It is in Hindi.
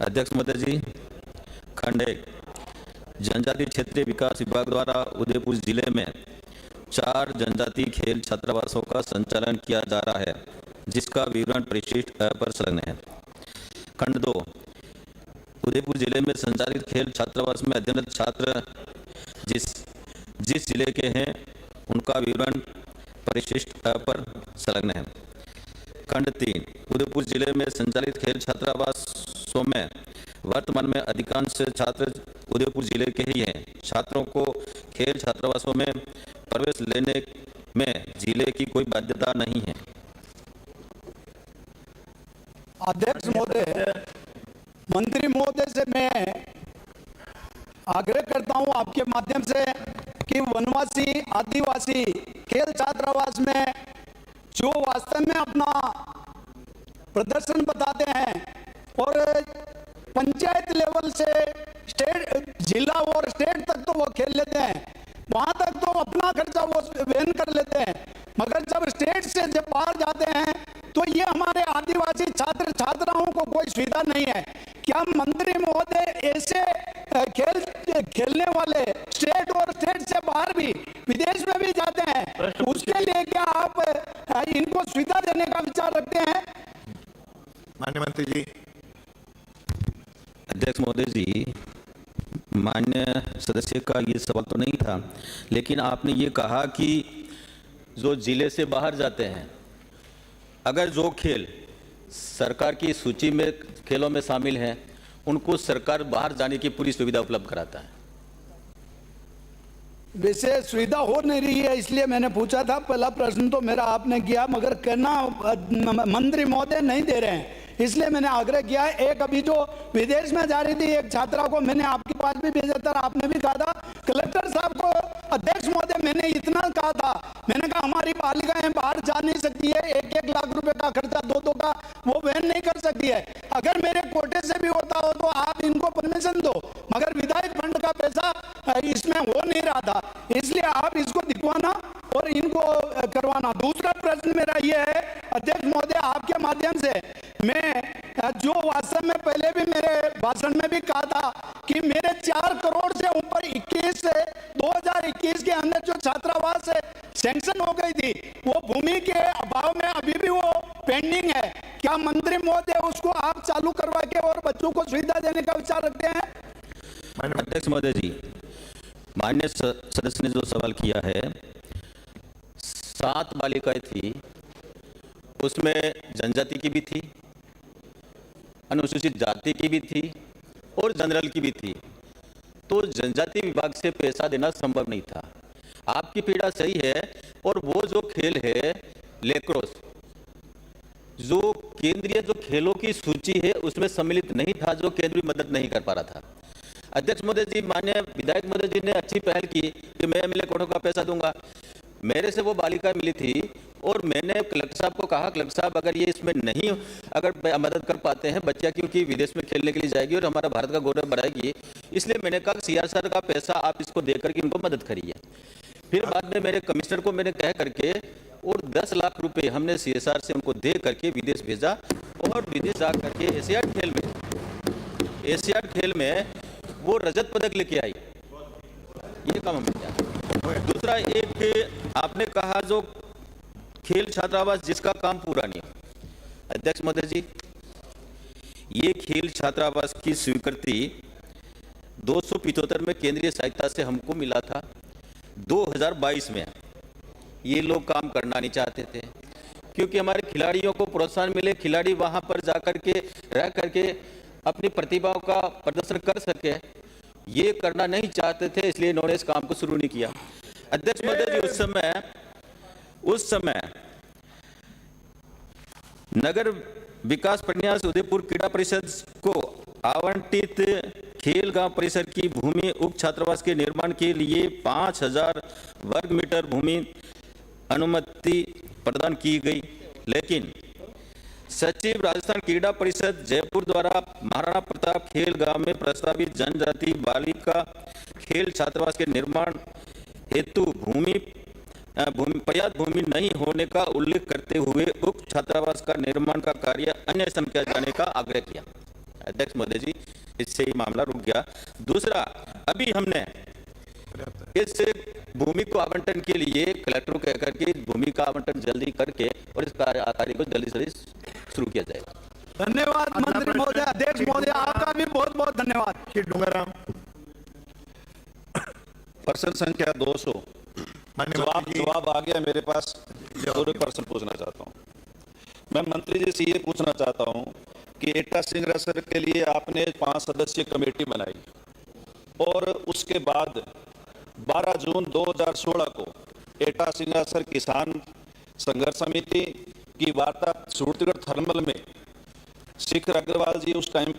अध्यक्ष महोदय जी, खंड 1, जनजातीय क्षेत्रीय विकास विभाग द्वारा उदयपुर जिले में 4 जनजातीय खेल छात्रावासों का संचालन किया जा रहा है, जिसका विवरण परिशिष्ट पर संलग्न है। खंड 2, उदयपुर जिले में संचालित खेल छात्रावास में अध्ययनरत छात्र जिस जिले के हैं उनका विवरण परिशिष्ट पर संलग्न है। खंड 3, उदयपुर जिले में संचालित खेल छात्रावासों में वर्तमान में अधिकांश छात्र उदयपुर जिले के ही हैं। छात्रों को खेल छात्रावासों में प्रवेश लेने में जिले की कोई बाध्यता नहीं है। अध्यक्ष महोदय, मंत्री महोदय से मैं आग्रह करता हूं आपके माध्यम से कि वनवासी आदिवासी खेल छात्रावास में जो वास्तव में अपना प्रदर्शन बताते हैं और पंचायत लेवल से स्टेट, जिला और स्टेट तक तो वो खेल लेते हैं, वहां तक तो अपना खर्चा वो वहन कर लेते हैं, मगर जब स्टेट से जब बाहर जाते हैं तो ये हमारे आदिवासी छात्र छात्राओं को कोई सुविधा नहीं है। क्या मंत्री महोदय ऐसे खेलने वाले स्टेट और स्टेट से बाहर भी विदेश में भी जाते हैं, उसके लिए क्या आप इनको सुविधा देने का विचार रखते हैं? माननीय मंत्री जी। अध्यक्ष महोदय जी, मान्य सदस्य का ये सवाल तो नहीं था, लेकिन आपने ये कहा कि जो जिले से बाहर जाते हैं, अगर जो खेल सरकार की सूची में खेलों में शामिल हैं, उनको सरकार बाहर जाने की पूरी सुविधा उपलब्ध कराता है। वैसे सुविधा हो नहीं रही है, इसलिए मैंने पूछा था। पहला प्रश्न तो मेरा आपने किया, मगर करना मंत्री महोदय नहीं दे रहे हैं, इसलिए मैंने आग्रह किया है। एक अभी जो विदेश में जा रही थी एक छात्रा को मैंने आपके पास भी भेजा था, आपने भी कहा था कलेक्टर साहब को, अध्यक्ष महोदय मैंने इतना कहा था, मैंने कहा हमारी बालिकाएं बाहर जा नहीं सकती है, 1-1 लाख रुपए का खर्चा 2-2 का वो वहन नहीं कर सकती है। अगर मेरे कोटे से भी होता हो तो आप इनको परमिशन दो, मगर विधायक फंड का पैसा इसमें हो नहीं रहा था, इसलिए आप इसको दिखवाना और इनको करवाना। दूसरा प्रश्न मेरा यह है अध्यक्ष महोदय, आपके माध्यम से मैं जो वास्तव में पहले भी मेरे भाषण में भी कहा था कि मेरे 4 करोड़ से ऊपर 2021 के अंदर जो छात्रावास सैंक्शन हो गई थी, वो भूमि के अभाव में अभी भी वो पेंडिंग है। क्या मंत्री महोदय उसको आप चालू करवा के और बच्चों को सुविधा देने का विचार रखते हैं? अध्यक्ष महोदय जी, मान्य सदस्य ने जो सवाल किया है, 7 बालिकाएं थी, उसमें जनजाति की भी थी, अनुसूचित जाति की भी थी और जनरल की भी थी, तो जनजाति विभाग से पैसा देना संभव नहीं था। आपकी पीड़ा सही है, और वो जो खेल है लेक्रोस, जो केंद्रीय जो खेलों की सूची है उसमें सम्मिलित नहीं था, जो केंद्रीय मदद नहीं कर पा रहा था। अध्यक्ष महोदय जी, माननीय विधायक महोदय जी ने अच्छी पहल की कि मैं एमएलए कोटों का पैसा दूंगा। मेरे से वो बालिका मिली थी और मैंने कलेक्टर साहब को कहा, कलेक्टर साहब अगर ये इसमें नहीं अगर मदद कर पाते हैं, बच्चियाँ क्योंकि विदेश में खेलने के लिए जाएगी और हमारा भारत का गौरव बढ़ाएगी, इसलिए मैंने कहा CSR का पैसा आप इसको दे करके इनको मदद करिए। फिर बाद में मेरे कमिश्नर को मैंने कह करके और 10 लाख रुपए हमने CSR से उनको दे करके विदेश भेजा, और विदेश जा करके एशियाड खेल में वो रजत पदक लेके आई। ये काम हमने किया। दूसरा, एक आपने कहा जो खेल छात्रावास जिसका काम पूरा नहीं। अध्यक्ष महोदय जी, ये खेल छात्रावास की स्वीकृति 275 में केंद्रीय सहायता से हमको मिला था। 2022 में ये लोग काम करना नहीं चाहते थे, क्योंकि हमारे खिलाड़ियों को प्रोत्साहन मिले, खिलाड़ी वहां पर जा करके रह करके अपनी प्रतिभाओं का प्रदर्शन कर सके, ये करना नहीं चाहते थे, इसलिए इन्होंने इस काम को शुरू नहीं किया। अध्यक्ष महोदय जी, उस समय नगर विकास प्रन्यास उदयपुर क्रीड़ा परिषद को आवंटित खेल गांव परिसर की भूमि उप छात्रावास के निर्माण के लिए 5000 वर्ग मीटर भूमि अनुमति प्रदान की गई, लेकिन सचिव राजस्थान क्रीड़ा परिषद जयपुर द्वारा महाराणा प्रताप खेल गांव में प्रस्तावित जनजाति बालिका खेल छात्रावास के निर्माण हेतु पर्याप्त भूमि नहीं होने का उल्लेख करते हुए उक्त छात्रावास का निर्माण का कार्य अन्य समय किया जाने का आग्रह किया। अध्यक्ष महोदय जी, इससे ही मामला रुक गया। दूसरा, अभी हमने इस भूमि को आवंटन के लिए कलेक्टर को कहकर के भूमि का आवंटन जल्दी करके और इस कार्य को जल्दी से जल्दी शुरू किया जाएगा। धन्यवाद मंत्री महोदय, अध्यक्ष महोदय, आपका भी बहुत बहुत धन्यवाद। श्री डूंगरराम। प्रश्न संख्या 200। माननीय मंत्री जी, जवाब आ गया मेरे पास। दूसरे प्रश्न पूछना चाहता हूँ। मैं मंत्री जी से ये पूछना चाहता हूँ कि एटा सिंगरासर के लिए आपने 5 सदस्यीय कमेटी बनाई और उसके बाद 12 जून 2016 को एटा सिंगरासर किसान संघर्ष समिति की वार्ता सूरतगढ़ थर्मल में शेखर अग्रवाल जी उस टाइम